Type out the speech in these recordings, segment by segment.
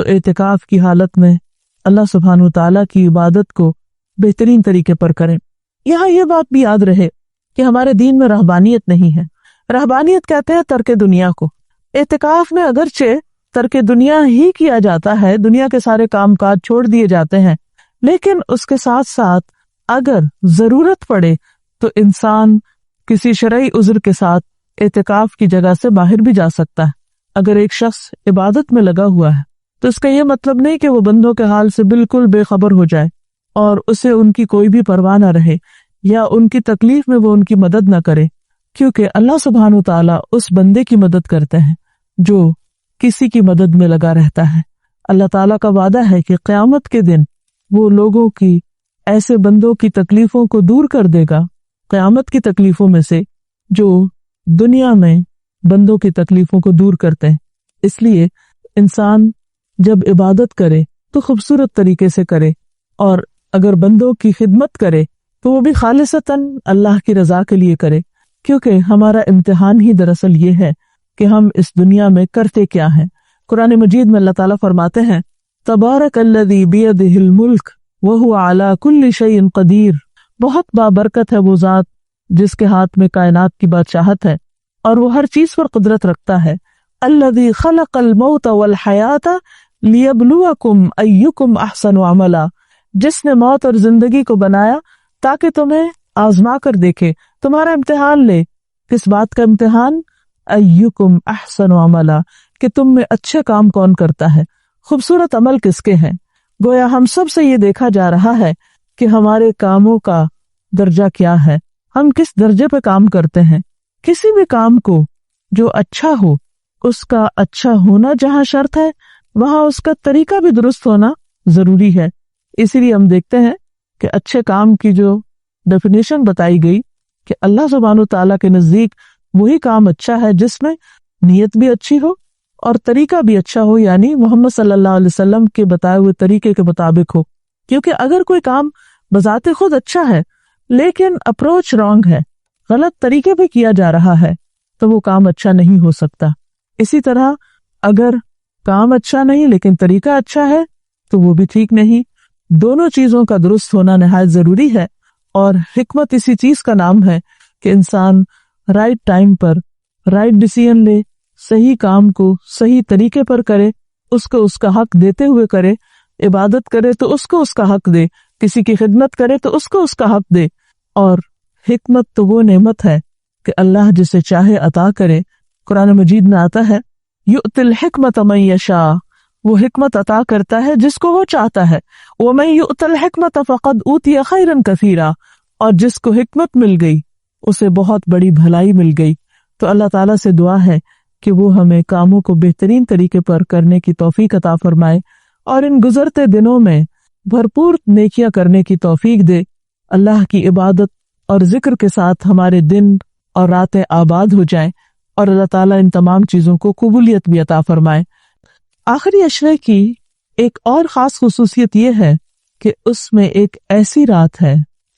تو اعتکاف کی حالت میں اللہ سبحانہ وتعالی کی عبادت کو بہترین طریقے پر کریں۔ یہاں یہ بات بھی یاد رہے کہ ہمارے دین میں رہبانیت نہیں ہے۔ رہبانیت کہتے ہیں ترک دنیا کو۔ اعتکاف میں اگرچہ ترک دنیا ہی کیا جاتا ہے، دنیا کے سارے کام کاج چھوڑ دیے جاتے ہیں، لیکن اس کے ساتھ ساتھ اگر ضرورت پڑے تو انسان کسی شرعی عذر کے ساتھ اعتکاف کی جگہ سے باہر بھی جا سکتا ہے۔ اگر ایک شخص عبادت میں لگا ہوا ہے تو اس کا یہ مطلب نہیں کہ وہ بندوں کے حال سے بالکل بے خبر ہو جائے اور اسے ان کی کوئی بھی پرواہ نہ رہے یا ان کی تکلیف میں وہ ان کی مدد نہ کرے، کیونکہ اللہ سبحانہ وتعالی اس بندے کی مدد کرتے ہیں جو کسی کی مدد میں لگا رہتا ہے۔ اللہ تعالیٰ کا وعدہ ہے کہ قیامت کے دن وہ لوگوں کی ایسے بندوں کی تکلیفوں کو دور کر دے گا، قیامت کی تکلیفوں میں سے جو دنیا میں بندوں کی تکلیفوں کو دور کرتے ہیں۔ اس لیے انسان جب عبادت کرے تو خوبصورت طریقے سے کرے، اور اگر بندوں کی خدمت کرے تو وہ بھی خالصتاً اللہ کی رضا کے لیے کرے، کیونکہ ہمارا امتحان ہی دراصل یہ ہے کہ ہم اس دنیا میں کرتے کیا ہیں۔ قرآن مجید میں اللہ تعالیٰ فرماتے ہیں تبارک الذی بیدہ الملک وہو علی کل شیء قدیر، بہت بابرکت ہے وہ ذات جس کے ہاتھ میں کائنات کی بادشاہت ہے اور وہ ہر چیز پر قدرت رکھتا ہے۔ الذی خلق الموت والحیات لیبلوکم ایکم احسن عملا، جس نے موت اور زندگی کو بنایا تاکہ تمہیں آزما کر دیکھے، تمہارا امتحان لے۔ کس بات کا امتحان؟ ایکم احسن عملا، کہ تم میں اچھے کام کون کرتا ہے، خوبصورت عمل کس کے ہیں۔ گویا ہم سب سے یہ دیکھا جا رہا ہے کہ ہمارے کاموں کا درجہ کیا ہے، ہم کس درجے پہ کام کرتے ہیں۔ کسی بھی کام کو جو اچھا ہو، اس کا اچھا ہونا جہاں شرط ہے وہاں اس کا طریقہ بھی درست ہونا ضروری ہے۔ اسی لیے ہم دیکھتے ہیں کہ اچھے کام کی جو ڈیفینیشن بتائی گئی کہ اللہ سبحانہ تعالیٰ کے نزدیک وہی کام اچھا ہے جس میں نیت بھی اچھی ہو اور طریقہ بھی اچھا ہو، یعنی محمد صلی اللہ علیہ وسلم کے بتائے ہوئے طریقے کے مطابق ہو۔ کیونکہ اگر کوئی کام بذات خود اچھا ہے لیکن اپروچ رانگ ہے، غلط طریقے پہ کیا جا رہا ہے، تو وہ کام اچھا نہیں ہو سکتا۔ اسی طرح اگر کام اچھا نہیں لیکن طریقہ اچھا ہے تو وہ بھی ٹھیک نہیں۔ دونوں چیزوں کا درست ہونا نہایت ضروری ہے، اور حکمت اسی چیز کا نام ہے کہ انسان رائٹ ٹائم پر رائٹ ڈیسیژن لے، صحیح کام کو صحیح طریقے پر کرے، اس کو اس کا حق دیتے ہوئے کرے، عبادت کرے تو اس کو اس کا حق دے، کسی کی خدمت کرے تو اس کو اس کا حق دے۔ اور حکمت تو وہ نعمت ہے کہ اللہ جسے چاہے عطا کرے۔ قرآن مجید میں آتا ہے یؤتی الحکمت من یشاء، وہ حکمت عطا کرتا ہے جس کو وہ چاہتا ہے۔ ومن یؤت الحکمت فقد اوتی خیرا کثیرا، اور جس کو حکمت مل گئی اسے بہت بڑی بھلائی مل گئی۔ تو اللہ تعالیٰ سے دعا ہے کہ وہ ہمیں کاموں کو بہترین طریقے پر کرنے کی توفیق عطا فرمائے، اور ان گزرتے دنوں میں بھرپور نیکیاں کرنے کی توفیق دے۔ اللہ کی عبادت اور ذکر کے ساتھ ہمارے دن اور راتیں آباد ہو جائیں، اور اللہ تعالیٰ ان تمام چیزوں کو قبولیت بھی عطا فرمائے۔ آخری عشرے کی ایک اور خاص خصوصیت یہ ہے کہ اس میں ایک ایسی رات ہے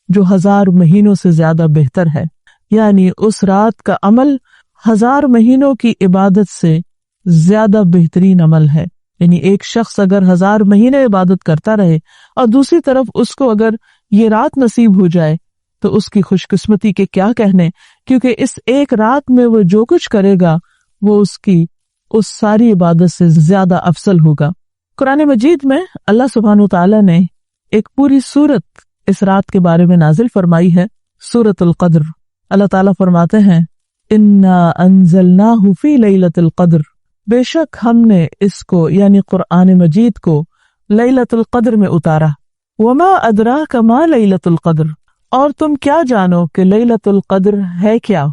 جو 1000 مہینوں سے زیادہ بہتر ہے، یعنی اس رات کا عمل 1000 مہینوں کی عبادت سے زیادہ بہترین عمل ہے۔ یعنی ایک شخص اگر 1000 مہینے عبادت کرتا رہے اور دوسری طرف اس کو اگر یہ رات نصیب ہو جائے تو اس کی خوش قسمتی کے کیا کہنے، کیونکہ اس ایک رات میں وہ جو کچھ کرے گا وہ اس کی اس ساری عبادت سے زیادہ افضل ہوگا۔ قرآن مجید میں اللہ سبحانہ تعالیٰ نے ایک پوری سورت اس رات کے بارے میں نازل فرمائی ہے، سورۃ القدر۔ اللہ تعالیٰ فرماتے ہیں انا انزلناہ فی لیلۃ القدر، بے شک ہم نے اس کو یعنی قرآن مجید کو لیلۃ القدر میں اتارا۔ وما ادراک ما لیلۃ القدر، اور تم کیا جانو کہ لیلۃ القدر ہے کیا؟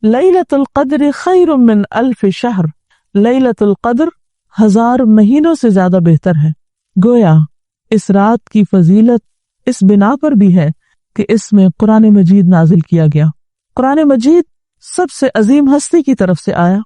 لیلۃ القدر خیر من 1000 شہر، لیلۃ القدر 1000 مہینوں سے زیادہ بہتر ہے۔ گویا اس رات کی فضیلت اس بنا پر بھی ہے کہ اس میں قرآن مجید نازل کیا گیا۔ قرآن مجید سب سے عظیم ہستی کی طرف سے آیا،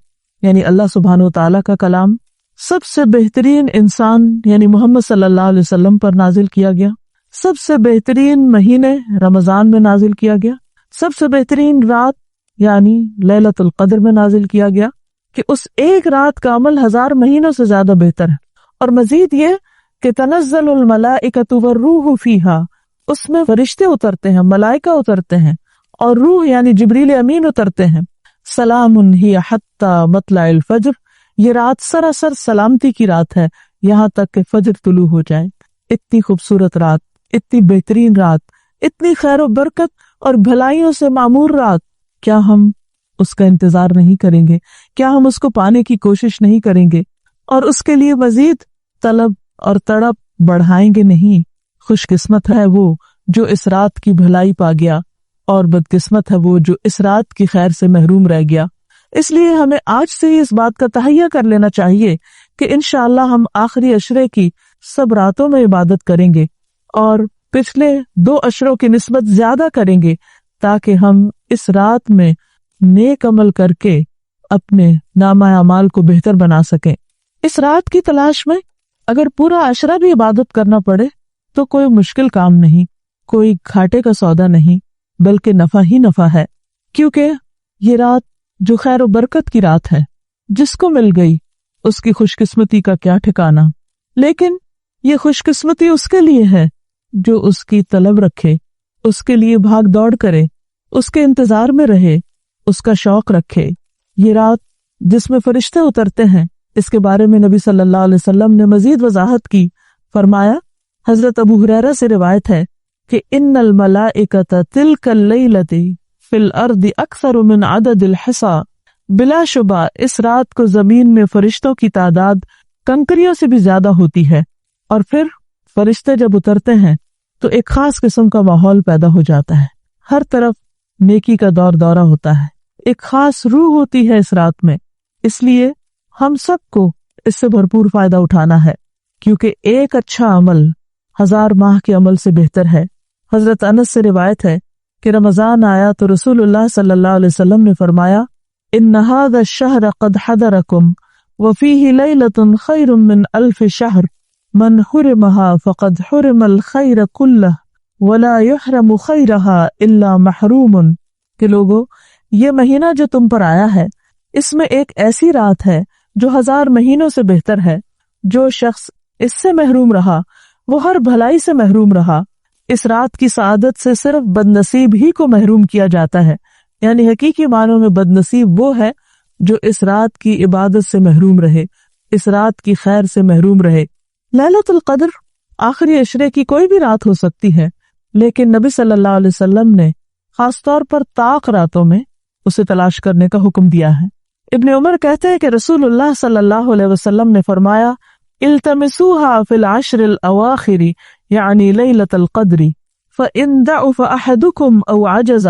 یعنی اللہ سبحانہ وتعالیٰ کا کلام، سب سے بہترین انسان یعنی محمد صلی اللہ علیہ وسلم پر نازل کیا گیا، سب سے بہترین مہینے رمضان میں نازل کیا گیا، سب سے بہترین رات یعنی لیلۃ القدر میں نازل کیا گیا، کہ اس ایک رات کا عمل 1000 مہینوں سے زیادہ بہتر ہے۔ اور مزید یہ کہ تنزل الملائکۃ والروح فیہا، اس میں فرشتے اترتے ہیں، ملائکہ اترتے ہیں، اور روح یعنی جبریل امین اترتے ہیں۔ سلام ہی حتی مطلع الفجر، یہ رات سراسر سلامتی کی رات ہے یہاں تک کہ فجر طلوع ہو جائے۔ اتنی خوبصورت رات، اتنی بہترین رات، اتنی خیر و برکت اور بھلائیوں سے معمور رات، کیا ہم اس کا انتظار نہیں کریں گے؟ کیا ہم اس کو پانے کی کوشش نہیں کریں گے اور اس کے لیے مزید طلب اور تڑپ بڑھائیں گے نہیں؟ خوش قسمت ہے وہ جو اس رات کی بھلائی پا گیا، اور بدقسمت ہے وہ جو اس رات کی خیر سے محروم رہ گیا۔ اس لیے ہمیں آج سے ہی اس بات کا تہیہ کر لینا چاہیے کہ انشاءاللہ ہم آخری عشرے کی سب راتوں میں عبادت کریں گے اور پچھلے 2 عشروں کی نسبت زیادہ کریں گے، تاکہ ہم اس رات میں نیک عمل کر کے اپنے نامہ اعمال کو بہتر بنا سکیں۔ اس رات کی تلاش میں اگر پورا عشرہ بھی عبادت کرنا پڑے تو کوئی مشکل کام نہیں، کوئی گھاٹے کا سودا نہیں، بلکہ نفع ہی نفع ہے، کیونکہ یہ رات جو خیر و برکت کی رات ہے، جس کو مل گئی اس کی خوش قسمتی کا کیا ٹھکانہ۔ لیکن یہ خوش قسمتی اس کے لیے ہے جو اس کی طلب رکھے، اس کے لیے بھاگ دوڑ کرے، اس کے انتظار میں رہے، اس کا شوق رکھے۔ یہ رات جس میں فرشتے اترتے ہیں، اس کے بارے میں نبی صلی اللہ علیہ وسلم نے مزید وضاحت کی، فرمایا، حضرت ابو ہریرہ سے روایت ہے کہ ان الملائکۃ تلک اللیلۃ فی الارض اکثر من عدد الحصى، بلا شبہ اس رات کو زمین میں فرشتوں کی تعداد کنکریوں سے بھی زیادہ ہوتی ہے۔ اور پھر فرشتے جب اترتے ہیں تو ایک خاص قسم کا ماحول پیدا ہو جاتا ہے، ہر طرف نیکی کا دور دورہ ہوتا ہے، ایک خاص روح ہوتی ہے اس رات میں۔ اس لیے ہم سب کو اس سے بھرپور فائدہ اٹھانا ہے، کیونکہ ایک اچھا عمل 1000 ماہ کے عمل سے بہتر ہے۔ حضرت انس سے روایت ہے کہ رمضان آیا تو رسول اللہ صلی اللہ علیہ وسلم نے فرمایا، ان هذا الشهر قد حضركم وفيه ليلة خير من 1000 شهر من حرمها فقد حرم الخير كله ولا يحرم خيرها الا محروم، کہ لوگو یہ مہینہ جو تم پر آیا ہے، اس میں ایک ایسی رات ہے جو 1000 مہینوں سے بہتر ہے۔ جو شخص اس سے محروم رہا وہ ہر بھلائی سے محروم رہا۔ اس رات کی سعادت سے صرف بد نصیب ہی کو محروم کیا جاتا ہے، یعنی حقیقی معنوں میں بد نصیب وہ ہے جو اس رات کی عبادت سے محروم رہے، اس رات کی خیر سے محروم رہے۔ لیلۃ القدر آخری عشرے کی کوئی بھی رات ہو سکتی ہے، لیکن نبی صلی اللہ علیہ وسلم نے خاص طور پر طاق راتوں میں اسے تلاش کرنے کا حکم دیا ہے۔ ابن عمر کہتے ہیں کہ رسول اللہ صلی اللہ علیہ وسلم نے فرمایا، التمسوها فی العشر الاواخر یعنی لیلۃ القدر فإن ضعف احدکم او عجز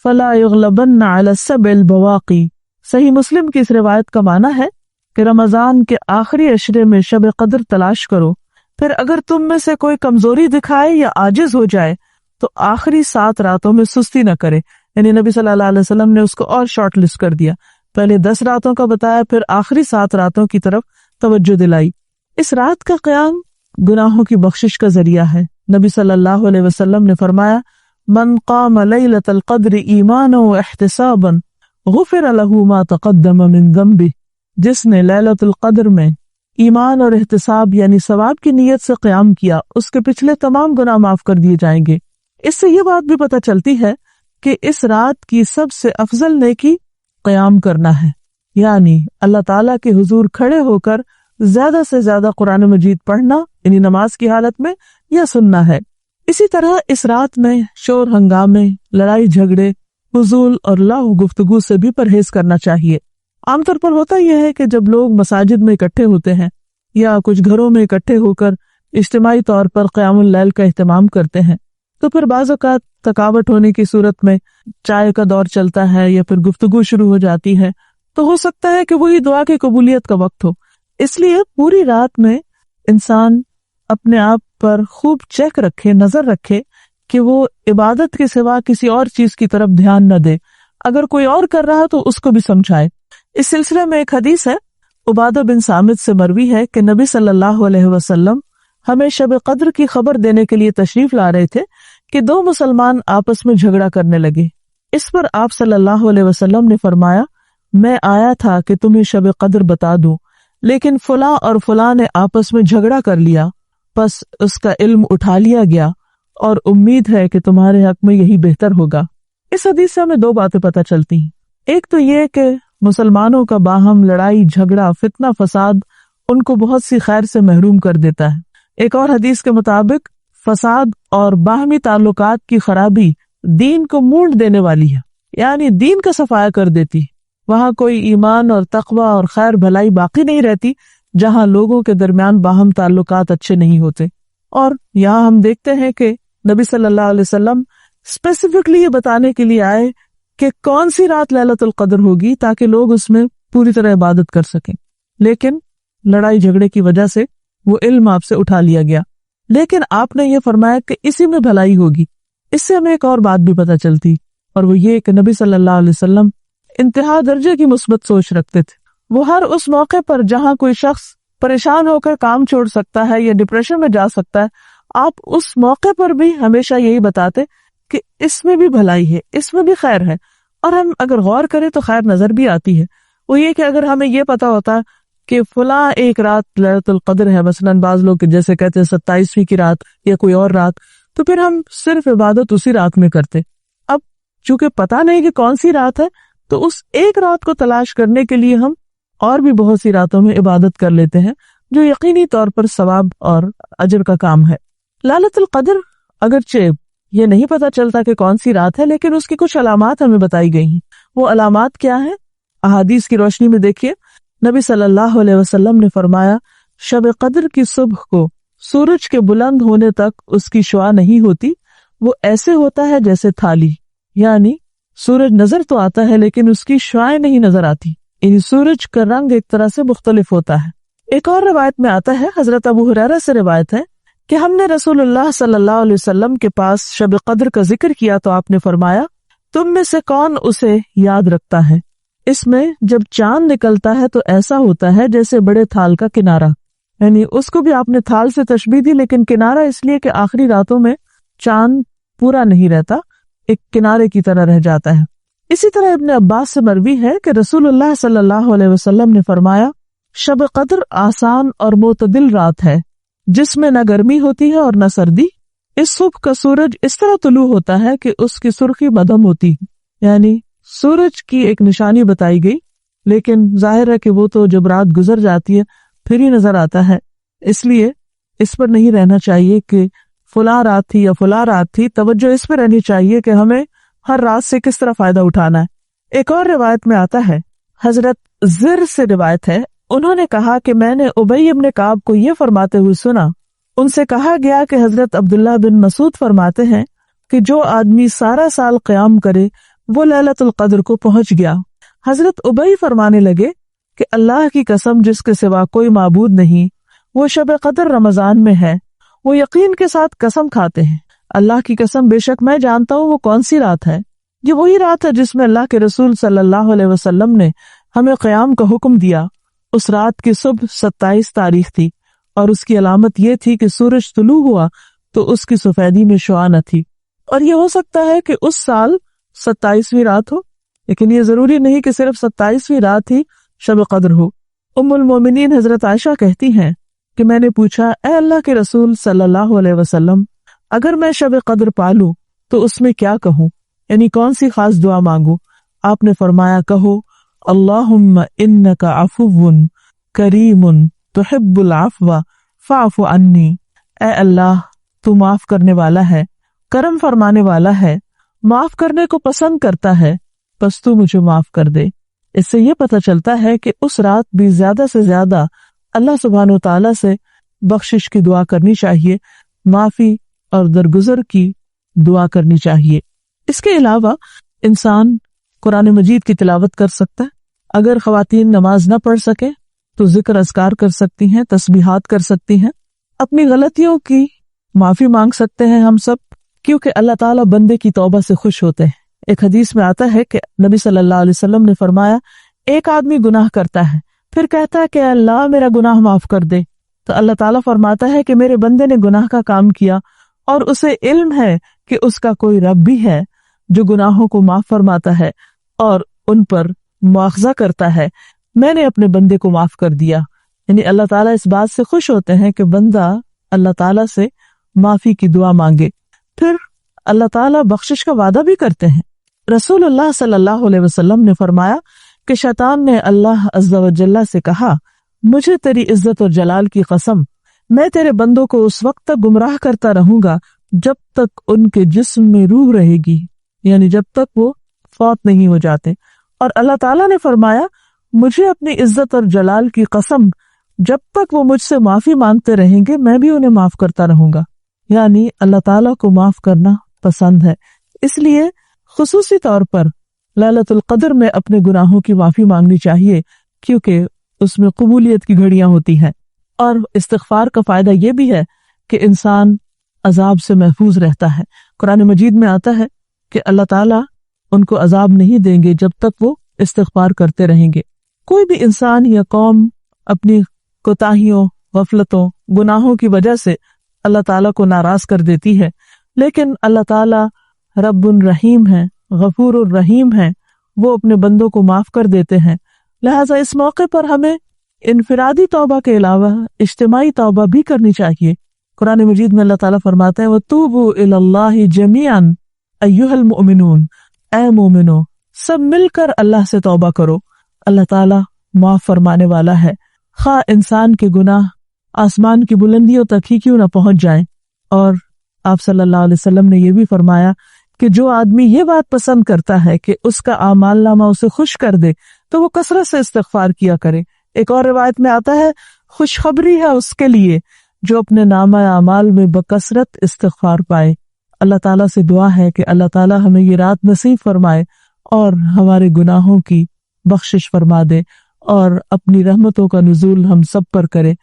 فلا یغلبن علی السبع البواقی۔ صحیح مسلم کی اس روایت کا معنی ہے کہ رمضان کے آخری عشرے میں شب قدر تلاش کرو، پھر اگر تم میں سے کوئی کمزوری دکھائے یا عاجز ہو جائے تو آخری 7 راتوں میں سستی نہ کرے۔ یعنی نبی صلی اللہ علیہ وسلم نے اس کو اور شارٹ لسٹ کر دیا، پہلے 10 راتوں کا بتایا، پھر آخری 7 راتوں کی طرف توجہ دلائی۔ اس رات کا قیام گناہوں کی بخشش کا ذریعہ ہے۔ نبی صلی اللہ علیہ وسلم نے فرمایا، من قام لیلۃ القدر ایمانا واحتسابا غفر له ما تقدم من ذنبه، جس نے لیلۃ القدر میں ایمان اور احتساب یعنی ثواب کی نیت سے قیام کیا، اس کے پچھلے تمام گناہ معاف کر دیے جائیں گے۔ اس سے یہ بات بھی پتہ چلتی ہے کہ اس رات کی سب سے افضل نیکی قیام کرنا ہے، یعنی اللہ تعالیٰ کے حضور کھڑے ہو کر زیادہ سے زیادہ قرآن مجید پڑھنا، یعنی نماز کی حالت میں، یا سننا ہے۔ اسی طرح اس رات میں شور ہنگامے، لڑائی جھگڑے، فضول اور لاؤ گفتگو سے بھی پرہیز کرنا چاہیے۔ عام طور پر ہوتا یہ ہے کہ جب لوگ مساجد میں اکٹھے ہوتے ہیں یا کچھ گھروں میں اکٹھے ہو کر اجتماعی طور پر قیام اللیل کا اہتمام کرتے ہیں تو پھر بعض اوقات تھکاوٹ ہونے کی صورت میں چائے کا دور چلتا ہے یا پھر گفتگو شروع ہو جاتی ہے، تو ہو سکتا ہے کہ وہی دعا کی قبولیت کا وقت ہو۔ اس لیے پوری رات میں انسان اپنے آپ پر خوب چیک رکھے، نظر رکھے کہ وہ عبادت کے سوا کسی اور چیز کی طرف دھیان نہ دے، اگر کوئی اور کر رہا تو اس کو بھی سمجھائے۔ اس سلسلے میں ایک حدیث ہے، عبادہ بن صامت سے مروی ہے کہ نبی صلی اللہ علیہ وسلم ہمیں شب قدر کی خبر دینے کے لیے تشریف لا رہے تھے کہ 2 مسلمان آپس میں جھگڑا کرنے لگے۔ اس پر آپ صلی اللہ علیہ وسلم نے فرمایا، میں آیا تھا کہ تمہیں شب قدر بتا دوں، لیکن فلاں اور فلاں نے آپس میں جھگڑا کر لیا، بس اس کا علم اٹھا لیا گیا اور امید ہے کہ تمہارے حق میں یہی بہتر ہوگا۔ اس حدیث سے ہمیں دو باتیں پتہ چلتی ہیں۔ ایک تو یہ کہ مسلمانوں کا باہم لڑائی جھگڑا فتنہ فساد ان کو بہت سی خیر سے محروم کر دیتا ہے۔ ایک اور حدیث کے مطابق فساد اور باہمی تعلقات کی خرابی دین کو مونڈ دینے والی ہے، یعنی دین کا صفایا کر دیتی ہے۔ وہاں کوئی ایمان اور تقوی اور خیر بھلائی باقی نہیں رہتی جہاں لوگوں کے درمیان باہم تعلقات اچھے نہیں ہوتے۔ اور یہاں ہم دیکھتے ہیں کہ نبی صلی اللہ علیہ وسلم اسپیسیفکلی یہ بتانے کے لیے آئے کہ کون سی رات لیلۃ القدر ہوگی تاکہ لوگ اس میں پوری طرح عبادت کر سکیں، لیکن لڑائی جھگڑے کی وجہ سے وہ علم آپ سے اٹھا لیا گیا۔ لیکن آپ نے یہ فرمایا کہ اسی میں بھلائی ہوگی۔ اس سے ہمیں ایک اور بات بھی پتہ چلتی، اور وہ یہ کہ نبی صلی اللہ علیہ وسلم انتہا درجے کی مثبت سوچ رکھتے تھے۔ وہ ہر اس موقع پر جہاں کوئی شخص پریشان ہو کر کام چھوڑ سکتا ہے یا ڈپریشن میں جا سکتا ہے، آپ اس موقع پر بھی ہمیشہ یہی بتاتے کہ اس میں بھی بھلائی ہے، اس میں بھی خیر ہے، اور ہم اگر غور کریں تو خیر نظر بھی آتی ہے۔ وہ یہ کہ اگر ہمیں یہ پتا ہوتا کہ فلاں ایک رات لیلۃ القدر ہے، مثلاً بعض لوگ جیسے کہتے ہیں 27ویں کی رات یا کوئی اور رات، تو پھر ہم صرف عبادت اسی رات میں کرتے۔ اب چونکہ پتا نہیں کہ کون سی رات ہے، تو اس ایک رات کو تلاش کرنے کے لیے ہم اور بھی بہت سی راتوں میں عبادت کر لیتے ہیں، جو یقینی طور پر ثواب اور اجر کا کام ہے۔ لیلۃ القدر اگرچہ یہ نہیں پتا چلتا کہ کون سی رات ہے، لیکن اس کی کچھ علامات ہمیں بتائی گئی ہیں۔ وہ علامات کیا ہیں؟ احادیث کی روشنی میں دیکھیے، نبی صلی اللہ علیہ وسلم نے فرمایا، شب قدر کی صبح کو سورج کے بلند ہونے تک اس کی شعاع نہیں ہوتی، وہ ایسے ہوتا ہے جیسے تھالی، یعنی سورج نظر تو آتا ہے لیکن اس کی شعاعیں نہیں نظر آتی، یعنی سورج کا رنگ ایک طرح سے مختلف ہوتا ہے۔ ایک اور روایت میں آتا ہے، حضرت ابو ہریرہ سے روایت ہے کہ ہم نے رسول اللہ صلی اللہ علیہ وسلم کے پاس شب قدر کا ذکر کیا تو آپ نے فرمایا، تم میں سے کون اسے یاد رکھتا ہے؟ اس میں جب چاند نکلتا ہے تو ایسا ہوتا ہے جیسے بڑے تھال کا کنارہ، یعنی اس کو بھی آپ نے تھال سے تشبیہ دی، لیکن کنارہ اس لیے کہ آخری راتوں میں چاند پورا نہیں رہتا، ایک کنارے کی طرح رہ جاتا ہے۔ اسی طرح ابن عباس سے مروی ہے کہ رسول اللہ صلی اللہ علیہ وسلم نے فرمایا، شب قدر آسان اور معتدل رات ہے جس میں نہ گرمی ہوتی ہے اور نہ سردی۔ اس صبح کا سورج اس طرح طلوع ہوتا ہے کہ اس کی سرخی مدھم ہوتی ہے، یعنی سورج کی ایک نشانی بتائی گئی، لیکن ظاہر ہے کہ وہ تو جب رات گزر جاتی ہے پھر ہی نظر آتا ہے، اس لیے اس پر نہیں رہنا چاہیے کہ فلاں رات تھی یا فلاں رات تھی۔ توجہ اس پہ رہنی چاہیے کہ ہمیں ہر رات سے کس طرح فائدہ اٹھانا ہے۔ ایک اور روایت میں آتا ہے، حضرت زر سے روایت ہے، انہوں نے کہا کہ میں نے ابی ابن کعب کو یہ فرماتے ہوئے سنا، ان سے کہا گیا کہ حضرت عبداللہ بن مسعود فرماتے ہیں کہ جو آدمی سارا سال قیام کرے وہ لیلۃ القدر کو پہنچ گیا۔ حضرت ابی فرمانے لگے کہ اللہ کی قسم جس کے سوا کوئی معبود نہیں، وہ شب قدر رمضان میں ہے۔ وہ یقین کے ساتھ قسم کھاتے ہیں، اللہ کی قسم بے شک میں جانتا ہوں وہ کون سی رات ہے۔ یہ وہی رات ہے جس میں اللہ کے رسول صلی اللہ علیہ وسلم نے ہمیں قیام کا حکم دیا۔ اس رات کی صبح 27 تاریخ تھی، اور اس کی علامت یہ تھی کہ سورج طلوع ہوا تو اس کی سفیدی میں شعاع نہ تھی۔ اور یہ ہو سکتا ہے کہ اس سال 27ویں رات ہو، لیکن یہ ضروری نہیں کہ صرف 27ویں رات ہی شب قدر ہو۔ ام المومنین حضرت عائشہ کہتی ہیں کہ میں نے پوچھا، اے اللہ کے رسول صلی اللہ علیہ وسلم، اگر میں شب قدر پالوں تو اس میں کیا کہوں، یعنی کون سی خاص دعا مانگوں؟ آپ نے فرمایا، کہو اللہم انک عفو کریم تحب العفو فاعف عنی، اے اللہ تو معاف کرنے والا ہے، کرم فرمانے والا ہے، معاف کرنے کو پسند کرتا ہے، بس تو مجھے معاف کر دے۔ اس سے یہ پتہ چلتا ہے کہ اس رات بھی زیادہ سے زیادہ اللہ سبحانہ و تعالیٰ سے بخشش کی دعا کرنی چاہیے، معافی اور درگزر کی دعا کرنی چاہیے۔ اس کے علاوہ انسان قرآن مجید کی تلاوت کر سکتا ہے، اگر خواتین نماز نہ پڑھ سکے تو ذکر اذکار کر سکتی ہیں، تسبیحات کر سکتی ہیں، اپنی غلطیوں کی معافی مانگ سکتے ہیں ہم سب، کیونکہ اللہ تعالیٰ بندے کی توبہ سے خوش ہوتے ہیں۔ ایک حدیث میں آتا ہے کہ نبی صلی اللہ علیہ وسلم نے فرمایا، ایک آدمی گناہ کرتا ہے، پھر کہتا ہے کہ اللہ میرا گناہ معاف کر دے، تو اللہ تعالیٰ فرماتا ہے کہ میرے بندے نے گناہ کا کام کیا اور اسے علم ہے کہ اس کا کوئی رب بھی ہے جو گناہوں کو معاف فرماتا ہے اور ان پر مواخذہ کرتا ہے، میں نے اپنے بندے کو معاف کر دیا۔ یعنی اللہ تعالیٰ اس بات سے خوش ہوتے ہیں کہ بندہ اللہ تعالیٰ سے معافی کی دعا مانگے. پھر اللہ تعالیٰ بخشش کا وعدہ بھی کرتے ہیں. رسول اللہ صلی اللہ علیہ وسلم نے فرمایا کہ شیطان نے اللہ عز و جل سے کہا، مجھے تیری عزت اور جلال کی قسم، میں تیرے بندوں کو اس وقت تک گمراہ کرتا رہوں گا جب تک ان کے جسم میں روح رہے گی، یعنی جب تک وہ فوت نہیں ہو جاتے. اور اللہ تعالیٰ نے فرمایا، مجھے اپنی عزت اور جلال کی قسم، جب تک وہ مجھ سے معافی مانگتے رہیں گے میں بھی انہیں معاف کرتا رہوں گا. یعنی اللہ تعالیٰ کو معاف کرنا پسند ہے، اس لیے خصوصی طور پر لیلۃ القدر میں اپنے گناہوں کی معافی مانگنی چاہیے، کیونکہ اس میں قبولیت کی گھڑیاں ہوتی ہیں. اور استغفار کا فائدہ یہ بھی ہے کہ انسان عذاب سے محفوظ رہتا ہے. قرآن مجید میں آتا ہے کہ اللہ تعالیٰ ان کو عذاب نہیں دیں گے جب تک وہ استغفار کرتے رہیں گے. کوئی بھی انسان یا قوم اپنی کوتاہیوں، غفلتوں، گناہوں کی وجہ سے اللہ تعالیٰ کو ناراض کر دیتی ہے، لیکن اللہ تعالیٰ رب الرحیم ہے، غفور الرحیم ہے، وہ اپنے بندوں کو معاف کر دیتے ہیں. لہٰذا اس موقع پر ہمیں انفرادی توبہ کے علاوہ اجتماعی توبہ بھی کرنی چاہیے. قرآن مجید میں اللہ تعالیٰ فرماتے ہیں وَتُوبُوا إِلَى اللَّهِ جَمِيعًا أَيُّهَا الْمُؤْمِنُونَ، اے مومنو سب مل کر اللہ سے توبہ کرو، اللہ تعالیٰ معاف فرمانے والا ہے، خواہ انسان کے گناہ آسمان کی بلندیوں تک ہی کیوں نہ پہنچ جائیں. اور آپ صلی اللہ علیہ وسلم نے یہ بھی فرمایا کہ جو آدمی یہ بات پسند کرتا ہے کہ اس کا اعمال نامہ اسے خوش کر دے تو وہ کثرت سے استغفار کیا کرے. ایک اور روایت میں آتا ہے خوشخبری ہے اس کے لیے جو اپنے نامہ اعمال میں بکثرت استغفار پائے. اللہ تعالیٰ سے دعا ہے کہ اللہ تعالیٰ ہمیں یہ رات نصیب فرمائے اور ہمارے گناہوں کی بخشش فرما دے اور اپنی رحمتوں کا نزول ہم سب پر کرے.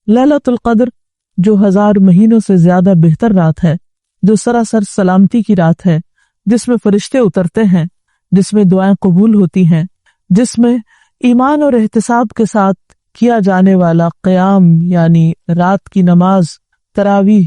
لیلۃ القدر جو 1000 مہینوں سے زیادہ بہتر رات ہے، جو سراسر سلامتی کی رات ہے، جس میں فرشتے اترتے ہیں، جس میں دعائیں قبول ہوتی ہیں، جس میں ایمان اور احتساب کے ساتھ کیا جانے والا قیام یعنی رات کی نماز، تراویح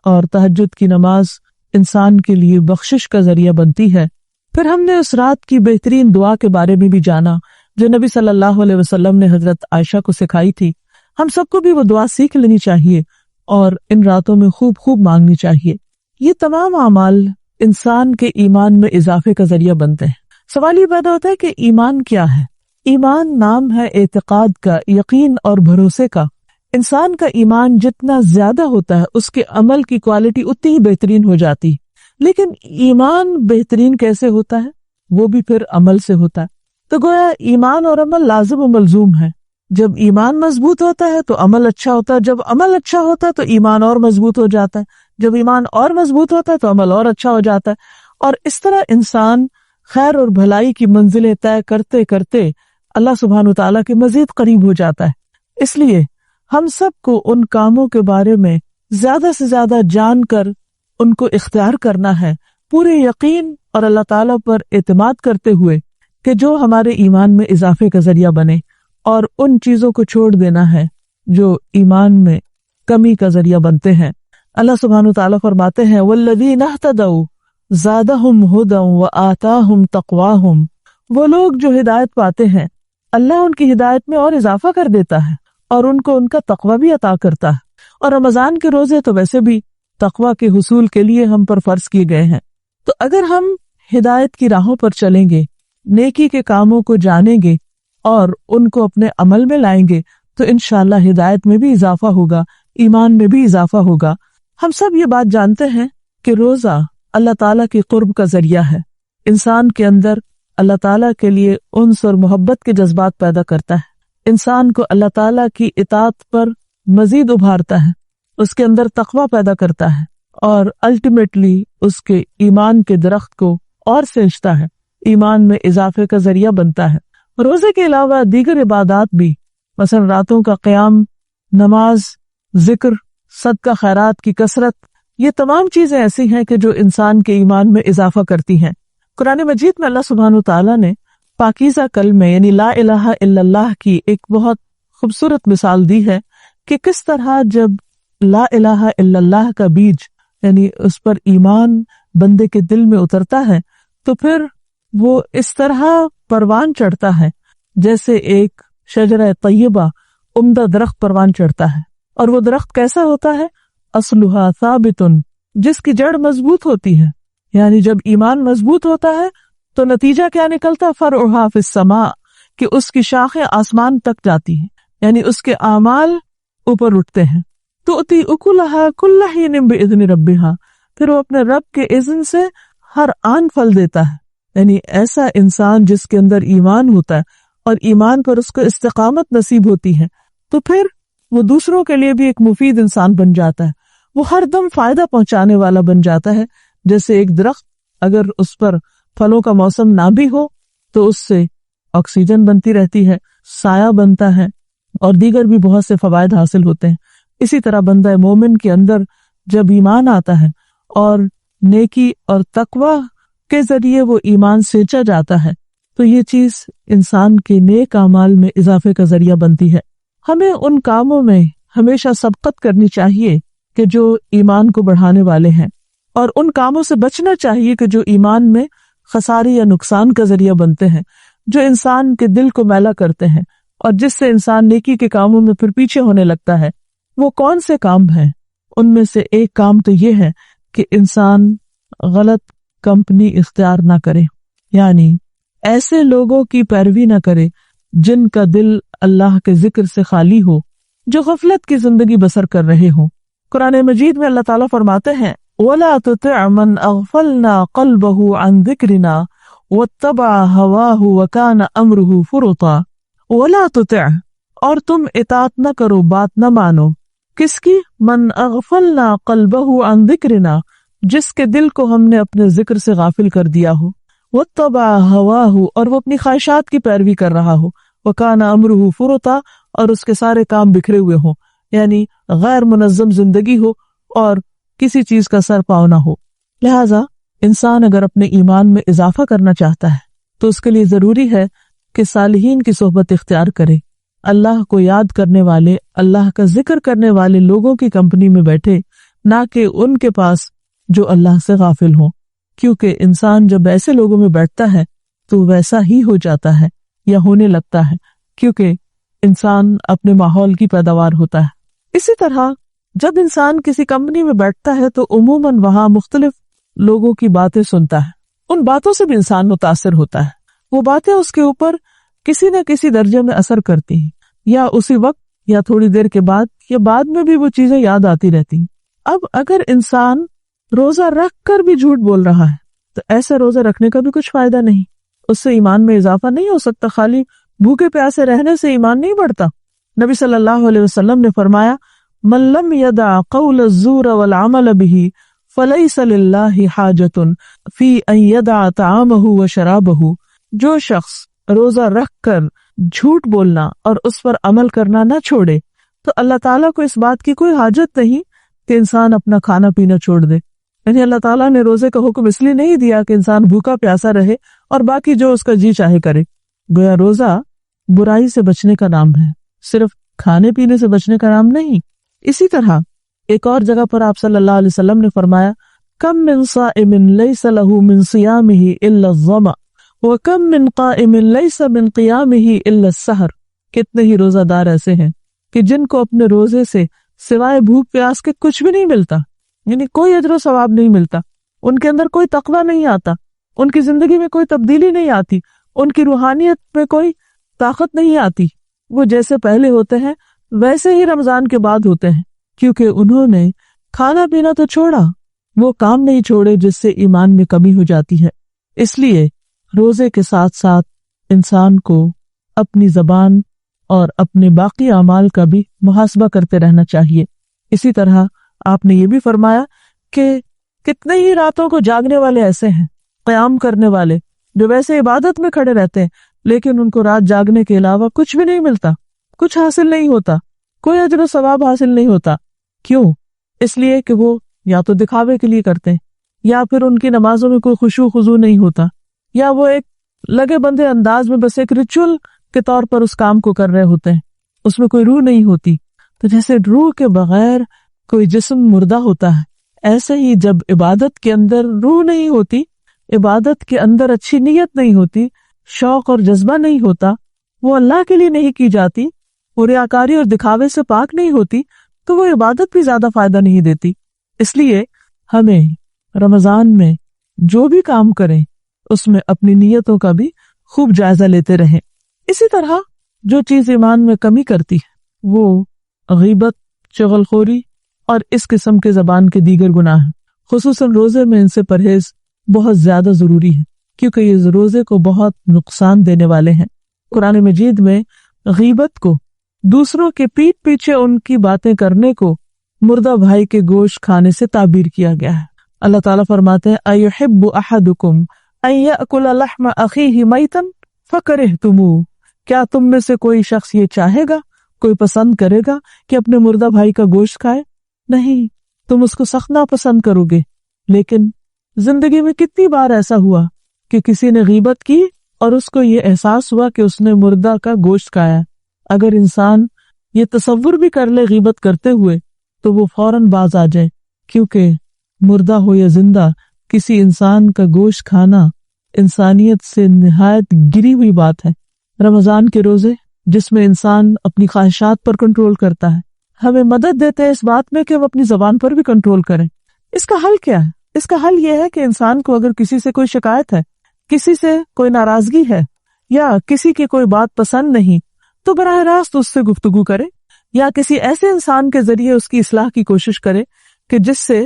اور تہجد کی نماز انسان کے لیے بخشش کا ذریعہ بنتی ہے. پھر ہم نے اس رات کی بہترین دعا کے بارے میں بھی جانا جو نبی صلی اللہ علیہ وسلم نے حضرت عائشہ کو سکھائی تھی. ہم سب کو بھی وہ دعا سیکھ لینی چاہیے اور ان راتوں میں خوب مانگنی چاہیے. یہ تمام اعمال انسان کے ایمان میں اضافے کا ذریعہ بنتے ہیں. سوال یہ پیدا ہوتا ہے کہ ایمان کیا ہے؟ ایمان نام ہے اعتقاد کا، یقین اور بھروسے کا. انسان کا ایمان جتنا زیادہ ہوتا ہے اس کے عمل کی کوالٹی اتنی ہی بہترین ہو جاتی. لیکن ایمان بہترین کیسے ہوتا ہے؟ وہ بھی پھر عمل سے ہوتا ہے. تو گویا ایمان اور عمل لازم و ملزوم ہے. جب ایمان مضبوط ہوتا ہے تو عمل اچھا ہوتا ہے، جب عمل اچھا ہوتا ہے تو ایمان اور مضبوط ہو جاتا ہے، جب ایمان اور مضبوط ہوتا ہے تو عمل اور اچھا ہو جاتا ہے. اور اس طرح انسان خیر اور بھلائی کی منزلیں طے کرتے کرتے اللہ سبحانہ وتعالیٰ کے مزید قریب ہو جاتا ہے. اس لیے ہم سب کو ان کاموں کے بارے میں زیادہ سے زیادہ جان کر ان کو اختیار کرنا ہے، پورے یقین اور اللہ تعالیٰ پر اعتماد کرتے ہوئے کہ جو ہمارے ایمان میں اضافے کا ذریعہ بنے، اور ان چیزوں کو چھوڑ دینا ہے جو ایمان میں کمی کا ذریعہ بنتے ہیں. اللہ سبحانہ وتعالیٰ فرماتے ہیں وَالَّذِينَ اهْتَدَوْا زَادَهُمْ هُدًى وَآتَاهُمْ تَقْوَاهُمْ، وہ لوگ جو ہدایت پاتے ہیں اللہ ان کی ہدایت میں اور اضافہ کر دیتا ہے اور ان کو ان کا تقوی بھی عطا کرتا ہے. اور رمضان کے روزے تو ویسے بھی تقوی کے حصول کے لیے ہم پر فرض کیے گئے ہیں. تو اگر ہم ہدایت کی راہوں پر چلیں گے، نیکی کے کاموں کو جانیں گے اور ان کو اپنے عمل میں لائیں گے تو انشاءاللہ ہدایت میں بھی اضافہ ہوگا، ایمان میں بھی اضافہ ہوگا. ہم سب یہ بات جانتے ہیں کہ روزہ اللہ تعالیٰ کی قرب کا ذریعہ ہے. انسان کے اندر اللہ تعالیٰ کے لیے انس اور محبت کے جذبات پیدا کرتا ہے، انسان کو اللہ تعالیٰ کی اطاعت پر مزید ابھارتا ہے، اس کے اندر تقوی پیدا کرتا ہے اور الٹیمیٹلی اس کے ایمان کے درخت کو اور سینچتا ہے، ایمان میں اضافے کا ذریعہ بنتا ہے. روزے کے علاوہ دیگر عبادات بھی، مثلا راتوں کا قیام، نماز، ذکر، صدقہ خیرات کی کثرت، یہ تمام چیزیں ایسی ہیں کہ جو انسان کے ایمان میں اضافہ کرتی ہیں. قرآن مجید میں اللہ سبحانہ وتعالیٰ نے پاکیزہ کلمے یعنی لا الہ الا اللہ کی ایک بہت خوبصورت مثال دی ہے کہ کس طرح جب لا الہ الا اللہ کا بیج یعنی اس پر ایمان بندے کے دل میں اترتا ہے تو پھر وہ اس طرح پروان چڑھتا ہے جیسے ایک شجرہ طیبہ عمدہ درخت پروان چڑھتا ہے، اور وہ درخت کیسا ہوتا ہے؟ اصلها ثابت، جس کی جڑ مضبوط ہوتی ہے. یعنی جب ایمان مضبوط ہوتا ہے تو نتیجہ کیا نکلتا؟ فرعها فی السماء، کہ اس کی شاخیں آسمان تک جاتی ہیں، یعنی اس کے اعمال اوپر اٹھتے ہیں. تؤتی اکلها کل حین باذن ربها، پھر وہ اپنے رب کے اذن سے ہر آن پھل دیتا ہے. یعنی ایسا انسان جس کے اندر ایمان ہوتا ہے اور ایمان پر اس کو استقامت نصیب ہوتی ہے، تو پھر وہ دوسروں کے لیے بھی ایک مفید انسان بن جاتا ہے. وہ ہر دم فائدہ پہنچانے والا بن جاتا ہے. جیسے ایک درخت اگر اس پر پھلوں کا موسم نہ بھی ہو تو اس سے آکسیجن بنتی رہتی ہے، سایہ بنتا ہے، اور دیگر بھی بہت سے فوائد حاصل ہوتے ہیں. اسی طرح بندہ مومن کے اندر جب ایمان آتا ہے اور نیکی اور تقوی کے ذریعے وہ ایمان سینچا جاتا ہے تو یہ چیز انسان کے نیک اعمال میں اضافے کا ذریعہ بنتی ہے. ہمیں ان کاموں میں ہمیشہ سبقت کرنی چاہیے کہ جو ایمان کو بڑھانے والے ہیں، اور ان کاموں سے بچنا چاہیے کہ جو ایمان میں خسارے یا نقصان کا ذریعہ بنتے ہیں، جو انسان کے دل کو میلا کرتے ہیں اور جس سے انسان نیکی کے کاموں میں پھر پیچھے ہونے لگتا ہے. وہ کون سے کام ہیں؟ ان میں سے ایک کام تو یہ ہے کہ انسان غلط کمپنی اختیار نہ کرے، یعنی ایسے لوگوں کی پیروی نہ کرے جن کا دل اللہ کے ذکر سے خالی ہو، جو غفلت کی زندگی بسر کر رہے ہوں. قرآن مجید میں اللہ تعالیٰ فرماتے ہیں وَلَا تُطِعْ مَنْ أَغْفَلْنَا قَلْبَهُ عَنْ ذِكْرِنَا وَاتَّبَعَ هَوَاهُ وَكَانَ أَمْرُهُ فُرُطًا. وَلَا تُطِعْ، اور تم اطاعت نہ کرو، بات نہ مانو. کس کی؟ من اغفلنا قلبه عن ذکرنا، جس کے دل کو ہم نے اپنے ذکر سے غافل کر دیا ہو. واتبع هواه، اور وہ اپنی خواہشات کی پیروی کر رہا ہو. وکان امره فرطا، اور اس کے سارے کام بکھرے ہوئے ہوں، یعنی غیر منظم زندگی ہو اور کسی چیز کا سر پاؤ نہ ہو. لہذا انسان اگر اپنے ایمان میں اضافہ کرنا چاہتا ہے تو اس کے لیے ضروری ہے کہ صالحین کی صحبت اختیار کرے، اللہ کو یاد کرنے والے، اللہ کا ذکر کرنے والے لوگوں کی کمپنی میں بیٹھے، نہ کہ ان کے پاس جو اللہ سے غافل ہوں. کیونکہ انسان جب ایسے لوگوں میں بیٹھتا ہے تو ویسا ہی ہو جاتا ہے یا ہونے لگتا ہے، کیونکہ انسان اپنے ماحول کی پیداوار ہوتا ہے. اسی طرح جب انسان کسی کمپنی میں بیٹھتا ہے تو عموماً وہاں مختلف لوگوں کی باتیں سنتا ہے. ان باتوں سے بھی انسان متاثر ہوتا ہے. وہ باتیں اس کے اوپر کسی نہ کسی درجے میں اثر کرتی ہیں، یا اسی وقت یا تھوڑی دیر کے بعد یا بعد میں بھی وہ چیزیں یاد آتی رہتی ہیں. اب اگر انسان روزہ رکھ کر بھی جھوٹ بول رہا ہے تو ایسے روزہ رکھنے کا بھی کچھ فائدہ نہیں، اس سے ایمان میں اضافہ نہیں ہو سکتا. خالی بھوکے پیاسے رہنے سے ایمان نہیں بڑھتا. نبی صلی اللہ علیہ وسلم نے فرمایا من لم يدع قول الزور والعمل به فليس لله حاجة في ان يدع طعامه وشرابه. جو شخص روزہ رکھ کر جھوٹ بولنا اور اس پر عمل کرنا نہ چھوڑے تو اللہ تعالیٰ کو اس بات کی کوئی حاجت نہیں کہ انسان اپنا کھانا پینا چھوڑ دے. یعنی اللہ تعالیٰ نے روزے کا حکم اس لیے نہیں دیا کہ انسان بھوکا پیاسا رہے اور باقی جو اس کا جی چاہے کرے. گویا روزہ برائی سے بچنے کا نام ہے، صرف کھانے پینے سے بچنے کا نام نہیں. اسی طرح ایک اور جگہ پر آپ صلی اللہ علیہ وسلم نے فرمایا کم من صائم لیس له من صیامه الا الظمأ وکم من قائم لیس من قیامه الا السحر. کتنے ہی روزہ دار ایسے ہیں کہ جن کو اپنے روزے سے سوائے بھوک پیاس کے کچھ بھی نہیں ملتا، یعنی کوئی اجر و ثواب نہیں ملتا، ان کے اندر کوئی تقویٰ نہیں آتا، ان کی زندگی میں کوئی تبدیلی نہیں آتی، ان کی روحانیت میں کوئی طاقت نہیں آتی. وہ جیسے پہلے ہوتے ہیں ویسے ہی رمضان کے بعد ہوتے ہیں، کیونکہ انہوں نے کھانا پینا تو چھوڑا، وہ کام نہیں چھوڑے جس سے ایمان میں کمی ہو جاتی ہے. اس لیے روزے کے ساتھ ساتھ انسان کو اپنی زبان اور اپنے باقی اعمال کا بھی محاسبہ کرتے رہنا چاہیے. اسی طرح آپ نے یہ بھی فرمایا کہ کتنے ہی راتوں کو جاگنے والے ایسے ہیں، قیام کرنے والے، جو ویسے عبادت میں کھڑے رہتے ہیں لیکن ان کو رات جاگنے کے علاوہ کچھ بھی نہیں ملتا، کچھ حاصل نہیں ہوتا، کوئی اجر و ثواب حاصل نہیں ہوتا. کیوں؟ اس لیے کہ وہ یا تو دکھاوے کے لیے کرتے ہیں، یا پھر ان کی نمازوں میں کوئی خشوع خضوع نہیں ہوتا، یا وہ ایک لگے بندے انداز میں بس ایک ریچول کے طور پر اس کام کو کر رہے ہوتے ہیں، اس میں کوئی روح نہیں ہوتی. تو جیسے روح کے بغیر کوئی جسم مردہ ہوتا ہے، ایسے ہی جب عبادت کے اندر روح نہیں ہوتی، عبادت کے اندر اچھی نیت نہیں ہوتی، شوق اور جذبہ نہیں ہوتا، وہ اللہ کے لیے نہیں کی جاتی، وہ ریاکاری اور دکھاوے سے پاک نہیں ہوتی تو وہ عبادت بھی زیادہ فائدہ نہیں دیتی۔ اس لیے ہمیں رمضان میں جو بھی کام کریں اس میں اپنی نیتوں کا بھی خوب جائزہ لیتے رہیں۔ اسی طرح جو چیز ایمان میں کمی کرتی ہے وہ غیبت، چغل خوری اور اس قسم کے زبان کے دیگر گناہ ہیں۔ خصوصاً روزے میں ان سے پرہیز بہت زیادہ ضروری ہے، کیونکہ یہ روزے کو بہت نقصان دینے والے ہیں۔ قرآن مجید میں غیبت کو، دوسروں کے پیٹھ پیچھے ان کی باتیں کرنے کو، مردہ بھائی کے گوشت کھانے سے تعبیر کیا گیا ہے۔ اللہ تعالیٰ فرماتے ہیں اَيُحِبُّ أَحَدُكُمْ أَن يَأْكُلَ لَحْمَ أَخِيهِ مَيْتًا فَكَرِهْتُمُوهُ، کیا تم میں سے کوئی شخص یہ چاہے گا، کوئی پسند کرے گا کہ اپنے مردہ بھائی کا گوشت کھائے؟ نہیں، تم اس کو سخت ناپسند کرو گے۔ لیکن زندگی میں کتنی بار ایسا ہوا کہ کسی نے غیبت کی اور اس کو یہ احساس ہوا کہ اس نے مردہ کا گوشت کھایا۔ اگر انسان یہ تصور بھی کر لے غیبت کرتے ہوئے تو وہ فوراً باز آ جائے، کیونکہ مردہ ہو یا زندہ کسی انسان کا گوشت کھانا انسانیت سے نہایت گری ہوئی بات ہے۔ رمضان کے روزے جس میں انسان اپنی خواہشات پر کنٹرول کرتا ہے ہمیں مدد دیتے ہیں اس بات میں کہ وہ اپنی زبان پر بھی کنٹرول کریں۔ اس کا حل کیا ہے؟ اس کا حل یہ ہے کہ انسان کو اگر کسی سے کوئی شکایت ہے، کسی سے کوئی ناراضگی ہے یا کسی کی کوئی بات پسند نہیں تو براہ راست اس سے گفتگو کرے یا کسی ایسے انسان کے ذریعے اس کی اصلاح کی کوشش کرے کہ جس سے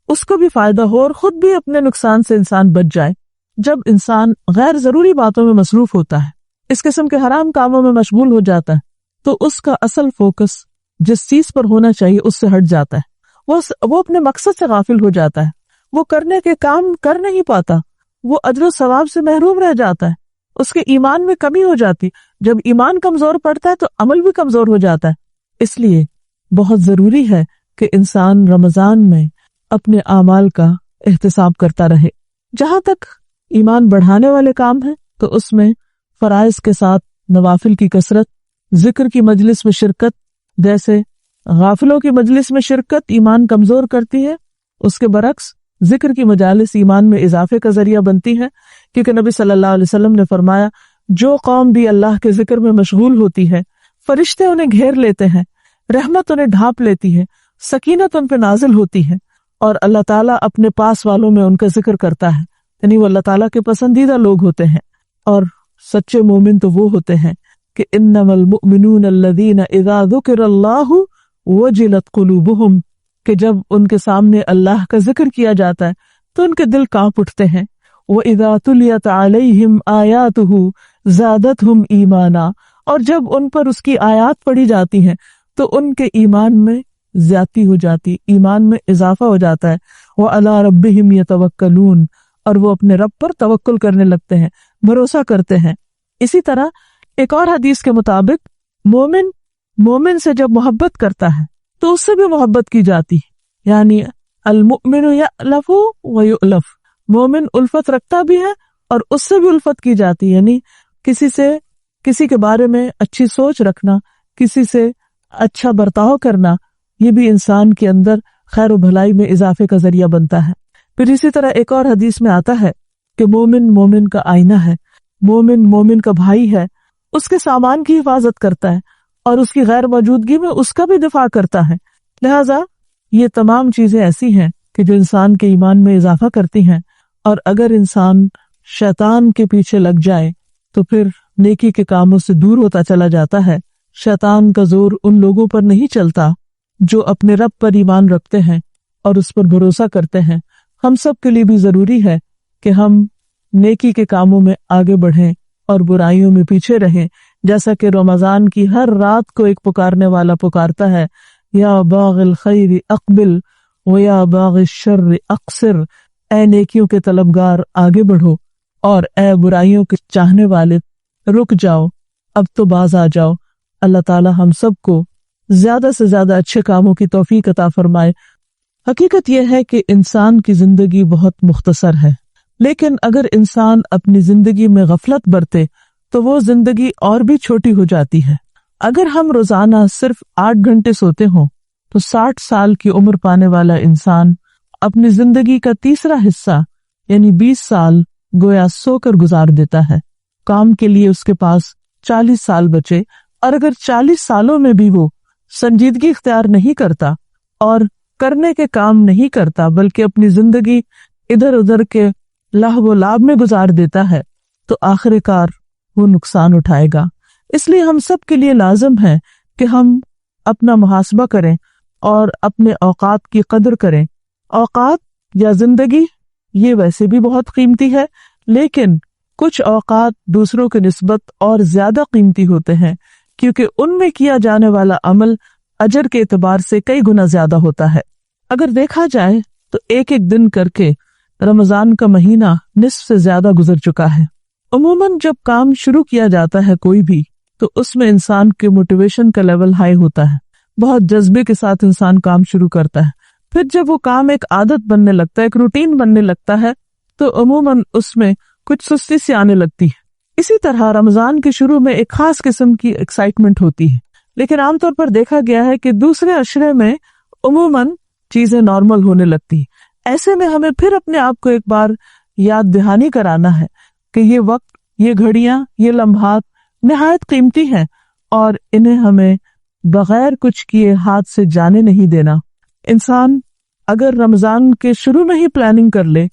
اس کو بھی فائدہ ہو اور خود بھی اپنے نقصان سے انسان بچ جائے۔ جب انسان غیر ضروری باتوں میں مصروف ہوتا ہے، اس قسم کے حرام کاموں میں مشغول ہو جاتا ہے، تو اس کا اصل فوکس جس چیز پر ہونا چاہیے اس سے ہٹ جاتا ہے، وہ اپنے مقصد سے غافل ہو جاتا ہے، وہ کرنے کے کام کر نہیں پاتا، وہ اجر و ثواب سے محروم رہ جاتا ہے، اس کے ایمان میں کمی ہو جاتی۔ جب ایمان کمزور پڑتا ہے تو عمل بھی کمزور ہو جاتا ہے۔ اس لیے بہت ضروری ہے کہ انسان رمضان میں اپنے اعمال کا احتساب کرتا رہے۔ جہاں تک ایمان بڑھانے والے کام ہیں تو اس میں فرائض کے ساتھ نوافل کی کثرت، ذکر کی مجلس میں شرکت، جیسے غافلوں کی مجلس میں شرکت ایمان کمزور کرتی ہے، اس کے برعکس ذکر کی مجالس ایمان میں اضافے کا ذریعہ بنتی ہے، کیونکہ نبی صلی اللہ علیہ وسلم نے فرمایا جو قوم بھی اللہ کے ذکر میں مشغول ہوتی ہے فرشتے انہیں گھیر لیتے ہیں، رحمت انہیں ڈھانپ لیتی ہے، سکینت ان پہ نازل ہوتی ہے اور اللہ تعالیٰ اپنے پاس والوں میں ان کا ذکر کرتا ہے، یعنی وہ اللہ تعالیٰ کے پسندیدہ لوگ ہوتے ہیں۔ اور سچے مومن تو وہ ہوتے ہیں کہ انما المؤمنون الذین اذا ذکر اللہ وجلت قلوبہم، کہ جب ان کے سامنے اللہ کا ذکر کیا جاتا ہے تو ان کے دل کانپ اٹھتے ہیں۔ وَإِذَا تُلِيَتْ عَلَيْهِمْ آيَاتُهُ زَادَتْهُمْ إِيمَانًا، اور جب ان پر اس کی آیات پڑھی جاتی ہیں تو ان کے ایمان میں زیادتی ہو جاتی، ایمان میں اضافہ ہو جاتا ہے۔ وَعَلَىٰ رَبِّهِمْ يَتَوَكَّلُونَ، اور وہ اپنے رب پر توکل کرنے لگتے ہیں، بھروسہ کرتے ہیں۔ اسی طرح ایک اور حدیث کے مطابق مومن سے جب محبت کرتا ہے تو اس سے بھی محبت کی جاتی ہے، یعنی المؤمن یألف ویؤلف، مومن الفت رکھتا بھی ہے اور اس سے بھی الفت کی جاتی ہے، یعنی کسی کے بارے میں اچھی سوچ رکھنا، کسی سے اچھا برتاؤ کرنا، یہ بھی انسان کے اندر خیر و بھلائی میں اضافے کا ذریعہ بنتا ہے۔ پھر اسی طرح ایک اور حدیث میں آتا ہے کہ مومن کا آئینہ ہے، مومن کا بھائی ہے، اس کے سامان کی حفاظت کرتا ہے اور اس کی غیر موجودگی میں اس کا بھی دفاع کرتا ہے۔ لہٰذا یہ تمام چیزیں ایسی ہیں کہ جو انسان کے ایمان میں اضافہ کرتی ہیں، اور اگر انسان شیطان کے پیچھے لگ جائے تو پھر نیکی کے کاموں سے دور ہوتا چلا جاتا ہے۔ شیطان کا زور ان لوگوں پر نہیں چلتا جو اپنے رب پر ایمان رکھتے ہیں اور اس پر بھروسہ کرتے ہیں۔ ہم سب کے لیے بھی ضروری ہے کہ ہم نیکی کے کاموں میں آگے بڑھیں اور برائیوں میں پیچھے رہیں، جیسا کہ رمضان کی ہر رات کو ایک پکارنے والا پکارتا ہے، یا باغ الخیر اقبل و یا باغ الشر اقصر، اے نیکیوں کے طلبگار آگے بڑھو اور اے برائیوں کے چاہنے والے رک جاؤ، اب تو باز آ جاؤ۔ اللہ تعالی ہم سب کو زیادہ سے زیادہ اچھے کاموں کی توفیق عطا فرمائے۔ حقیقت یہ ہے کہ انسان کی زندگی بہت مختصر ہے، لیکن اگر انسان اپنی زندگی میں غفلت برتے تو وہ زندگی اور بھی چھوٹی ہو جاتی ہے۔ اگر ہم روزانہ صرف 8 گھنٹے سوتے ہوں تو 60 سال کی عمر پانے والا انسان اپنی زندگی کا تیسرا حصہ یعنی 20 سال گویا سو کر گزار دیتا ہے۔ کام کے لیے اس کے پاس 40 سال بچے اور اگر 40 سالوں میں بھی وہ سنجیدگی اختیار نہیں کرتا اور کرنے کے کام نہیں کرتا بلکہ اپنی زندگی ادھر ادھر کے لہو و لعب میں گزار دیتا ہے تو آخر کار وہ نقصان اٹھائے گا۔ اس لیے ہم سب کے لیے لازم ہے کہ ہم اپنا محاسبہ کریں اور اپنے اوقات کی قدر کریں۔ اوقات یا زندگی یہ ویسے بھی بہت قیمتی ہے، لیکن کچھ اوقات دوسروں کے نسبت اور زیادہ قیمتی ہوتے ہیں کیونکہ ان میں کیا جانے والا عمل اجر کے اعتبار سے کئی گنا زیادہ ہوتا ہے۔ اگر دیکھا جائے تو ایک ایک دن کر کے رمضان کا مہینہ نصف سے زیادہ گزر چکا ہے۔ عموماً جب کام شروع کیا جاتا ہے کوئی بھی تو اس میں انسان کے موٹیویشن کا لیول ہائی ہوتا ہے، بہت جذبے کے ساتھ انسان کام شروع کرتا ہے۔ پھر جب وہ کام ایک عادت بننے لگتا ہے، ایک روٹین بننے لگتا ہے تو عموماً اس میں کچھ سستی سی آنے لگتی ہے۔ اسی طرح رمضان کے شروع میں ایک خاص قسم کی ایکسائٹمنٹ ہوتی ہے، لیکن عام طور پر دیکھا گیا ہے کہ دوسرے عشرے میں عموماً چیزیں نارمل ہونے لگتی ہیں۔ ایسے میں ہمیں پھر اپنے آپ کو ایک بار یاد دہانی کرانا ہے کہ یہ وقت، یہ گھڑیاں، یہ لمحات نہایت قیمتی ہیں اور انہیں ہمیں بغیر کچھ کیے ہاتھ سے جانے نہیں دینا۔ انسان اگر رمضان کے شروع میں ہی پلاننگ کر لے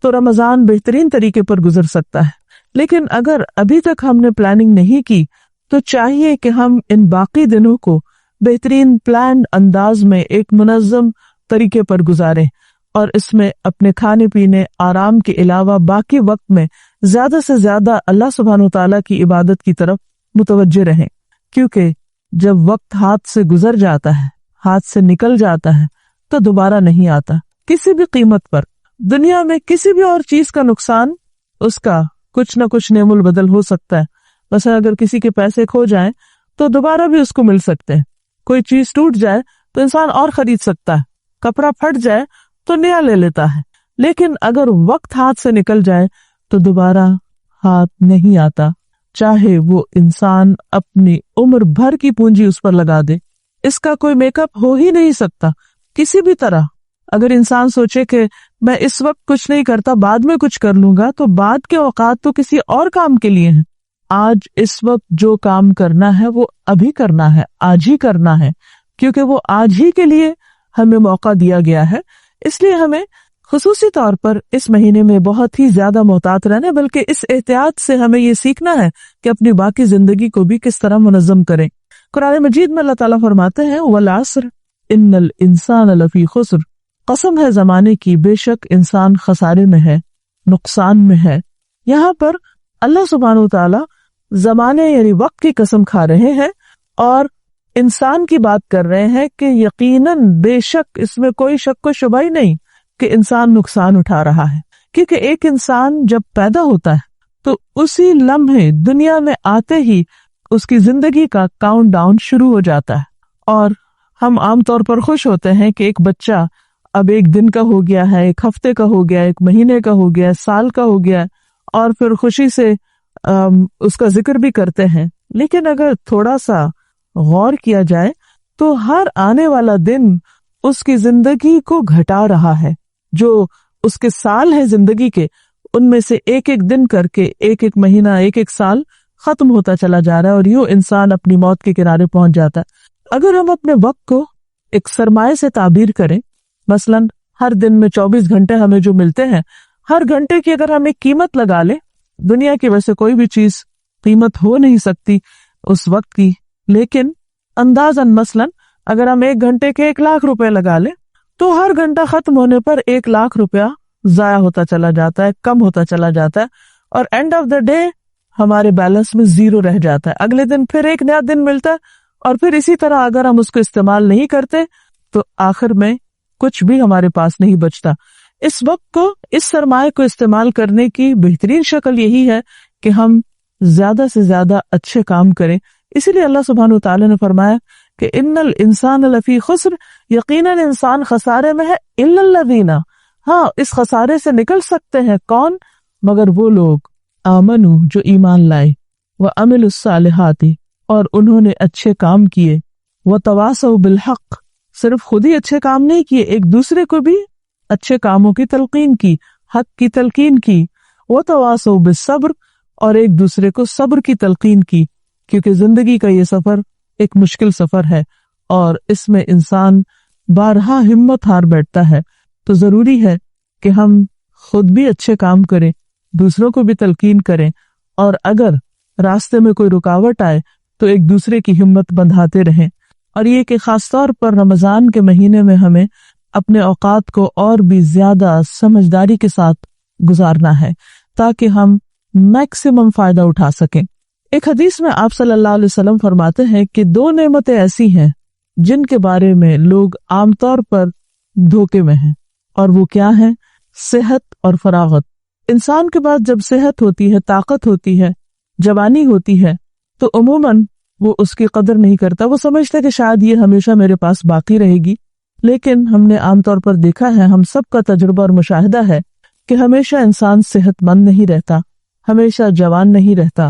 تو رمضان بہترین طریقے پر گزر سکتا ہے، لیکن اگر ابھی تک ہم نے پلاننگ نہیں کی تو چاہیے کہ ہم ان باقی دنوں کو بہترین پلانڈ انداز میں ایک منظم طریقے پر گزاریں اور اس میں اپنے کھانے پینے، آرام کے علاوہ باقی وقت میں زیادہ سے زیادہ اللہ سبحانہ وتعالیٰ کی عبادت کی طرف متوجہ رہیں، کیونکہ جب وقت ہاتھ سے گزر جاتا ہے، ہاتھ سے نکل جاتا ہے تو دوبارہ نہیں آتا کسی بھی قیمت پر۔ دنیا میں کسی بھی اور چیز کا نقصان اس کا کچھ نہ کچھ نعم البدل ہو سکتا ہے۔ مثلا اگر کسی کے پیسے کھو جائیں تو دوبارہ بھی اس کو مل سکتے ہیں، کوئی چیز ٹوٹ جائے تو انسان اور خرید سکتا ہے، کپڑا پھٹ جائے تو نیا لے لیتا ہے، لیکن اگر وقت ہاتھ سے نکل جائے تو دوبارہ ہاتھ نہیں آتا، چاہے وہ انسان اپنی عمر بھر کی پونجی اس پر لگا دے، اس کا کوئی میک اپ ہو ہی نہیں سکتا کسی بھی طرح۔ اگر انسان سوچے کہ میں اس وقت کچھ نہیں کرتا، بعد میں کچھ کر لوں گا، تو بعد کے اوقات تو کسی اور کام کے لیے ہیں۔ آج اس وقت جو کام کرنا ہے وہ ابھی کرنا ہے، آج ہی کرنا ہے، کیونکہ وہ آج ہی کے لیے ہمیں موقع دیا گیا ہے۔ اس لیے ہمیں خصوصی طور پر اس مہینے میں بہت ہی زیادہ محتاط رہنا، بلکہ اس احتیاط سے ہمیں یہ سیکھنا ہے کہ اپنی باقی زندگی کو بھی کس طرح منظم کریں۔ قرآن مجید میں اللہ تعالیٰ فرماتے ہیں وَالْعَصْرِ إِنَّ الْإِنسَانَ لَفِي خُسْرٍ، قسم ہے زمانے کی، بے شک انسان خسارے میں ہے، نقصان میں ہے۔ یہاں پر اللہ سبحانہ وتعالیٰ زمانے یعنی وقت کی قسم کھا رہے ہیں اور انسان کی بات کر رہے ہیں کہ یقیناً بے شک اس میں کوئی شک و شبہ ہی نہیں کہ انسان نقصان اٹھا رہا ہے، کیونکہ ایک انسان جب پیدا ہوتا ہے تو اسی لمحے دنیا میں آتے ہی اس کی زندگی کا کاؤنٹ ڈاؤن شروع ہو جاتا ہے، اور ہم عام طور پر خوش ہوتے ہیں کہ ایک بچہ اب ایک دن کا ہو گیا ہے، ایک ہفتے کا ہو گیا، ایک مہینے کا ہو گیا، سال کا ہو گیا، اور پھر خوشی سے اس کا ذکر بھی کرتے ہیں۔ لیکن اگر تھوڑا سا غور کیا جائے تو ہر آنے والا دن اس کی زندگی کو گھٹا رہا ہے۔ جو اس کے سال ہیں زندگی کے، ان میں سے ایک ایک دن کر کے ایک ایک مہینہ، ایک ایک سال ختم ہوتا چلا جا رہا ہے، اور یوں انسان اپنی موت کے کنارے پہنچ جاتا ہے۔ اگر ہم اپنے وقت کو ایک سرمایہ سے تعبیر کریں، مثلاً ہر دن میں 24 گھنٹے ہمیں جو ملتے ہیں، ہر گھنٹے کی اگر ہم ایک قیمت لگا لیں، دنیا کی ویسے کوئی بھی چیز قیمت ہو نہیں سکتی اس وقت کی، لیکن اندازاً مثلاً اگر ہم ایک گھنٹے کے 1,00,000 روپے لگا لیں تو ہر گھنٹہ ختم ہونے پر 1,00,000 روپیہ ضائع ہوتا چلا جاتا ہے، کم ہوتا چلا جاتا ہے، اور اینڈ آف دا ڈے ہمارے بیلنس میں 0 رہ جاتا ہے۔ اگلے دن پھر ایک نیا دن ملتا ہے، اور پھر اسی طرح اگر ہم اس کو استعمال نہیں کرتے تو آخر میں کچھ بھی ہمارے پاس نہیں بچتا۔ اس وقت کو، اس سرمایہ کو استعمال کرنے کی بہترین شکل یہی ہے کہ ہم زیادہ سے زیادہ اچھے کام کریں۔ اسی لیے اللہ سبحانہ وتعالی نے فرمایا کہ ان الانسان لفی خسر، یقیناً انسان خسارے میں ہے، الا الذین، ہاں اس خسارے سے نکل سکتے ہیں کون؟ مگر وہ لوگ آمنو، جو ایمان لائے، وعملوا الصالحات، اور انہوں نے اچھے کام کیے، وتواصوا بالحق، صرف خود ہی اچھے کام نہیں کیے، ایک دوسرے کو بھی اچھے کاموں کی تلقین کی، حق کی تلقین کی، وتواصوا بالصبر، اور ایک دوسرے کو صبر کی تلقین کی، کیونکہ زندگی کا یہ سفر ایک مشکل سفر ہے اور اس میں انسان بارہا ہمت ہار بیٹھتا ہے. تو ضروری ہے کہ ہم خود بھی اچھے کام کریں، دوسروں کو بھی تلقین کریں، اور اگر راستے میں کوئی رکاوٹ آئے تو ایک دوسرے کی ہمت بندھاتے رہیں. اور یہ کہ خاص طور پر رمضان کے مہینے میں ہمیں اپنے اوقات کو اور بھی زیادہ سمجھداری کے ساتھ گزارنا ہے تاکہ ہم میکسیمم فائدہ اٹھا سکیں. ایک حدیث میں آپ صلی اللہ علیہ وسلم فرماتے ہیں کہ 2 نعمتیں ایسی ہیں جن کے بارے میں لوگ عام طور پر دھوکے میں ہیں، اور وہ کیا ہیں؟ صحت اور فراغت. انسان کے پاس جب صحت ہوتی ہے، طاقت ہوتی ہے، جوانی ہوتی ہے، تو عموماً وہ اس کی قدر نہیں کرتا. وہ سمجھتا ہے کہ شاید یہ ہمیشہ میرے پاس باقی رہے گی. لیکن ہم نے عام طور پر دیکھا ہے، ہم سب کا تجربہ اور مشاہدہ ہے کہ ہمیشہ انسان صحت مند نہیں رہتا، ہمیشہ جوان نہیں رہتا،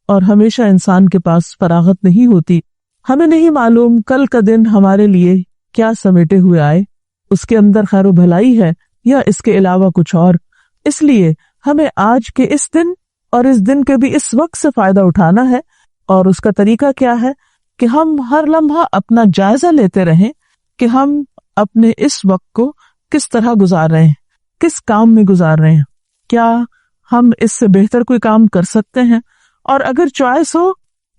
اور ہمیشہ انسان کے پاس فراغت نہیں ہوتی. ہمیں نہیں معلوم کل کا دن ہمارے لیے کیا سمیٹے ہوئے آئے، اس کے اندر خیر و بھلائی ہے یا اس کے علاوہ کچھ اور. اس لیے ہمیں آج کے اس دن اور اس دن کے بھی اس وقت سے فائدہ اٹھانا ہے. اور اس کا طریقہ کیا ہے کہ ہم ہر لمحہ اپنا جائزہ لیتے رہیں کہ ہم اپنے اس وقت کو کس طرح گزار رہے ہیں، کس کام میں گزار رہے ہیں، کیا ہم اس سے بہتر کوئی کام کر سکتے ہیں. اور اگر چوائس ہو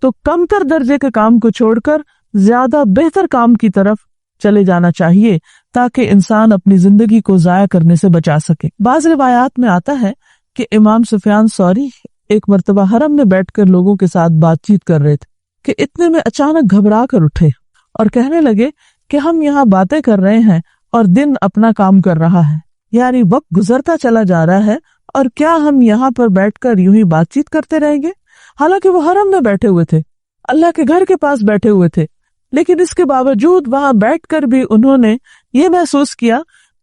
تو کم تر درجے کے کام کو چھوڑ کر زیادہ بہتر کام کی طرف چلے جانا چاہیے تاکہ انسان اپنی زندگی کو ضائع کرنے سے بچا سکے. بعض روایات میں آتا ہے کہ امام سفیان ثوری ایک مرتبہ حرم میں بیٹھ کر لوگوں کے ساتھ بات چیت کر رہے تھے کہ اتنے میں اچانک گھبرا کر اٹھے اور کہنے لگے کہ ہم یہاں باتیں کر رہے ہیں اور دن اپنا کام کر رہا ہے، یعنی وقت گزرتا چلا جا رہا ہے، اور کیا ہم یہاں پر بیٹھ کر یوں ہی بات چیت کرتے رہیں گے؟ حالانکہ وہ حرم میں بیٹھے ہوئے تھے، اللہ کے گھر کے پاس بیٹھے ہوئے تھے، لیکن اس کے باوجود وہاں بیٹھ کر بھی انہوں نے یہ محسوس کیا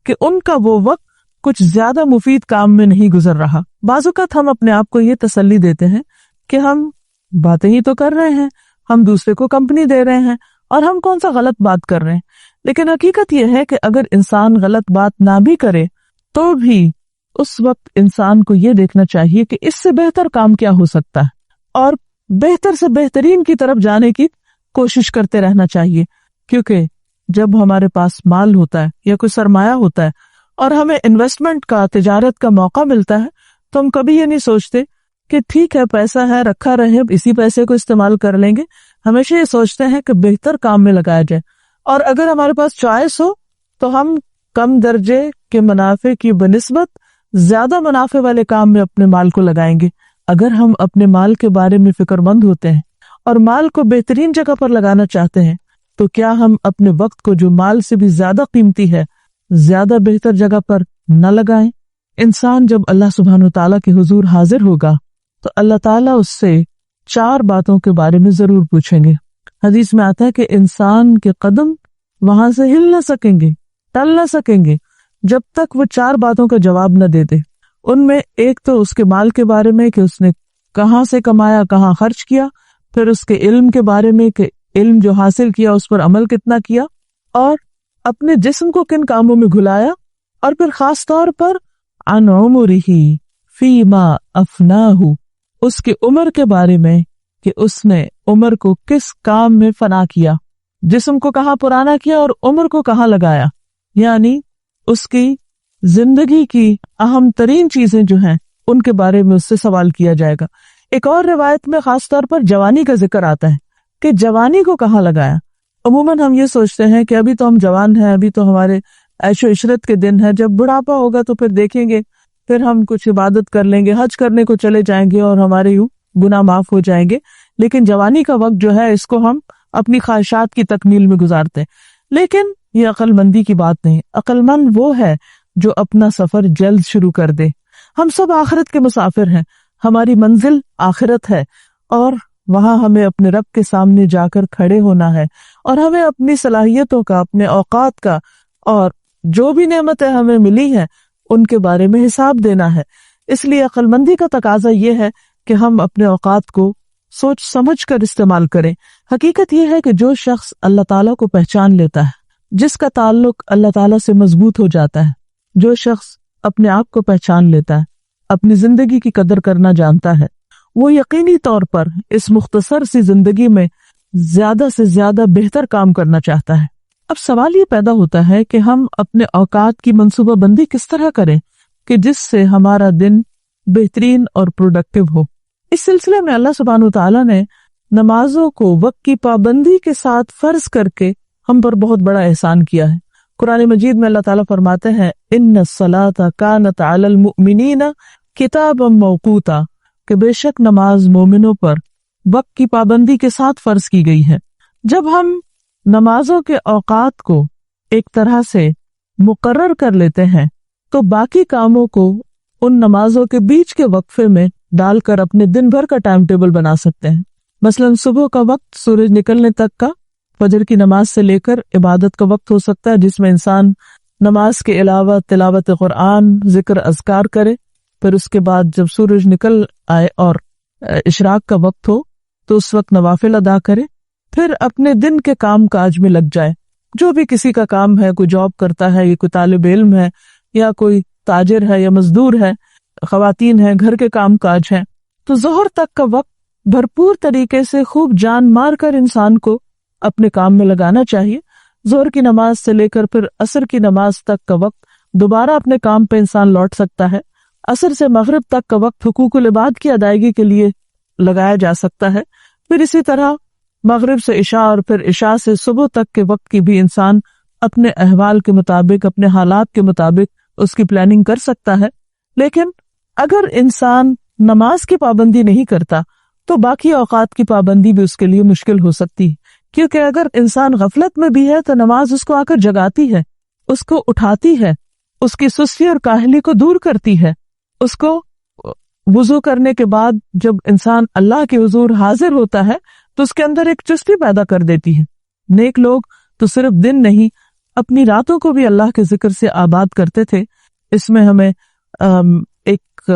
کہ ان کا وہ وقت کچھ زیادہ مفید کام میں نہیں گزر رہا. بعض اوقات ہم اپنے آپ کو یہ تسلی دیتے ہیں کہ ہم باتیں ہی تو کر رہے ہیں، ہم دوسرے کو کمپنی دے رہے ہیں، اور ہم کون سا غلط بات کر رہے ہیں. لیکن حقیقت یہ ہے کہ اگر انسان غلط بات نہ بھی کرے تو بھی اس وقت انسان کو یہ دیکھنا چاہیے کہ اس سے بہتر کام کیا ہو سکتا ہے، اور بہتر سے بہترین کی طرف جانے کی کوشش کرتے رہنا چاہیے. کیونکہ جب ہمارے پاس مال ہوتا ہے یا کوئی سرمایہ ہوتا ہے اور ہمیں انویسٹمنٹ کا، تجارت کا موقع ملتا ہے، تو ہم کبھی یہ نہیں سوچتے کہ ٹھیک ہے پیسہ ہے رکھا رہے، اسی پیسے کو استعمال کر لیں گے. ہمیشہ یہ سوچتے ہیں کہ بہتر کام میں لگایا جائے، اور اگر ہمارے پاس چوائس ہو تو ہم کم درجے کے منافع کی بنسبت زیادہ منافع والے کام میں اپنے مال کو لگائیں گے. اگر ہم اپنے مال کے بارے میں فکر مند ہوتے ہیں اور مال کو بہترین جگہ پر لگانا چاہتے ہیں تو کیا ہم اپنے وقت کو، جو مال سے بھی زیادہ قیمتی ہے، زیادہ بہتر جگہ پر نہ لگائیں؟ انسان جب اللہ سبحانہ و تعالیٰ کے حضور حاضر ہوگا تو اللہ تعالیٰ اس سے 4 باتوں کے بارے میں ضرور پوچھیں گے. حدیث میں آتا ہے کہ انسان کے قدم وہاں سے ہل نہ سکیں گے، ٹل نہ سکیں گے جب تک وہ 4 باتوں کا جواب نہ دے دے. ان میں ایک تو اس کے مال کے بارے میں کہ اس نے کہاں سے کمایا، کہاں خرچ کیا، پھر اس کے علم کے بارے میں کہ علم جو حاصل کیا اس پر عمل کتنا کیا، اور اپنے جسم کو کن کاموں میں گھلایا، اور پھر خاص طور پر عن عمرہ فیما افناہ، اس کی عمر کے بارے میں کہ اس نے عمر کو کس کام میں فنا کیا، جسم کو کہاں پرانا کیا اور عمر کو کہاں لگایا. یعنی اس کی زندگی کی اہم ترین چیزیں جو ہیں ان کے بارے میں اس سے سوال کیا جائے گا. ایک اور روایت میں خاص طور پر جوانی کا ذکر آتا ہے کہ جوانی کو کہاں لگایا. عموماً ہم یہ سوچتے ہیں کہ ابھی تو ہم جوان ہیں، ابھی تو ہمارے عیش و عشرت کے دن ہے، جب بڑھاپا ہوگا تو پھر دیکھیں گے، پھر ہم کچھ عبادت کر لیں گے، حج کرنے کو چلے جائیں گے اور ہمارے گناہ معاف ہو جائیں گے. لیکن جوانی کا وقت جو ہے اس کو ہم اپنی خواہشات کی تکمیل میں گزارتے ہیں. لیکن یہ عقل مندی کی بات نہیں. عقل مند وہ ہے جو اپنا سفر جلد شروع کر دے. ہم سب آخرت کے مسافر ہیں، ہماری منزل آخرت ہے، اور وہاں ہمیں اپنے رب کے سامنے جا کر کھڑے ہونا ہے، اور ہمیں اپنی صلاحیتوں کا، اپنے اوقات کا، اور جو بھی نعمتیں ہمیں ملی ہیں ان کے بارے میں حساب دینا ہے. اس لیے عقل مندی کا تقاضا یہ ہے کہ ہم اپنے اوقات کو سوچ سمجھ کر استعمال کریں. حقیقت یہ ہے کہ جو شخص اللہ تعالیٰ کو پہچان لیتا ہے، جس کا تعلق اللہ تعالیٰ سے مضبوط ہو جاتا ہے، جو شخص اپنے آپ کو پہچان لیتا ہے، اپنی زندگی کی قدر کرنا جانتا ہے، وہ یقینی طور پر اس مختصر سی زندگی میں زیادہ سے زیادہ بہتر کام کرنا چاہتا ہے۔ اب سوال یہ پیدا ہوتا ہے کہ ہم اپنے اوقات کی منصوبہ بندی کس طرح کریں کہ جس سے ہمارا دن بہترین اور پروڈکٹیو ہو۔ اس سلسلے میں اللہ سبحانہ وتعالی نے نمازوں کو وقت کی پابندی کے ساتھ فرض کر کے ہم پر بہت بڑا احسان کیا ہے۔ قرآن مجید میں اللہ تعالیٰ فرماتے ہیں ان الصلاۃ کانت علی المؤمنین کتابا موقوتا، کہ بے شک نماز مومنوں پر وقت کی پابندی کے ساتھ فرض کی گئی ہے۔ جب ہم نمازوں کے اوقات کو ایک طرح سے مقرر کر لیتے ہیں تو باقی کاموں کو ان نمازوں کے بیچ کے وقفے میں ڈال کر اپنے دن بھر کا ٹائم ٹیبل بنا سکتے ہیں۔ مثلاً صبح کا وقت سورج نکلنے تک کا فجر کی نماز سے لے کر عبادت کا وقت ہو سکتا ہے، جس میں انسان نماز کے علاوہ تلاوت قرآن، ذکر اذکار کرے۔ پھر اس کے بعد جب سورج نکل آئے اور اشراق کا وقت ہو تو اس وقت نوافل ادا کرے، پھر اپنے دن کے کام کاج میں لگ جائے۔ جو بھی کسی کا کام ہے، کوئی جاب کرتا ہے یا کوئی طالب علم ہے یا کوئی تاجر ہے یا مزدور ہے، خواتین ہیں، گھر کے کام کاج ہیں، تو ظہر تک کا وقت بھرپور طریقے سے خوب جان مار کر انسان کو اپنے کام میں لگانا چاہیے۔ ظہر کی نماز سے لے کر پھر عصر کی نماز تک کا وقت دوبارہ اپنے کام پہ انسان لوٹ سکتا ہے۔ عصر سے مغرب تک کا وقت حقوق العباد کی ادائیگی کے لیے لگایا جا سکتا ہے۔ پھر اسی طرح مغرب سے عشاء اور پھر عشاء سے صبح تک کے وقت کی بھی انسان اپنے احوال کے مطابق، اپنے حالات کے مطابق اس کی پلاننگ کر سکتا ہے۔ لیکن اگر انسان نماز کی پابندی نہیں کرتا تو باقی اوقات کی پابندی بھی اس کے لیے مشکل ہو سکتی ہے، کیونکہ اگر انسان غفلت میں بھی ہے تو نماز اس کو آ کر جگاتی ہے، اس کو اٹھاتی ہے، اس کی سستی اور کاہلی کو دور کرتی ہے۔ اس کو وضو کرنے کے بعد جب انسان اللہ کے حضور حاضر ہوتا ہے تو اس کے اندر ایک چستی پیدا کر دیتی ہے۔ نیک لوگ تو صرف دن نہیں، اپنی راتوں کو بھی اللہ کے ذکر سے آباد کرتے تھے۔ اس میں ہمیں ایک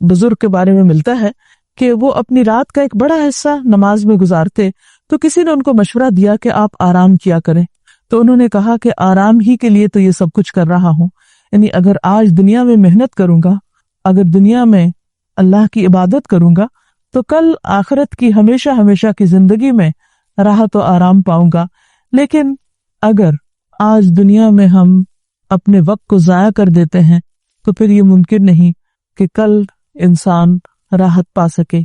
بزرگ کے بارے میں ملتا ہے کہ وہ اپنی رات کا ایک بڑا حصہ نماز میں گزارتے، تو کسی نے ان کو مشورہ دیا کہ آپ آرام کیا کریں، تو انہوں نے کہا کہ آرام ہی کے لیے تو یہ سب کچھ کر رہا ہوں، یعنی اگر آج دنیا میں محنت کروں گا، اگر دنیا میں اللہ کی عبادت کروں گا تو کل آخرت کی ہمیشہ ہمیشہ کی زندگی میں راحت و آرام پاؤں گا۔ لیکن اگر آج دنیا میں ہم اپنے وقت کو ضائع کر دیتے ہیں تو پھر یہ ممکن نہیں کہ کل انسان راحت پا سکے۔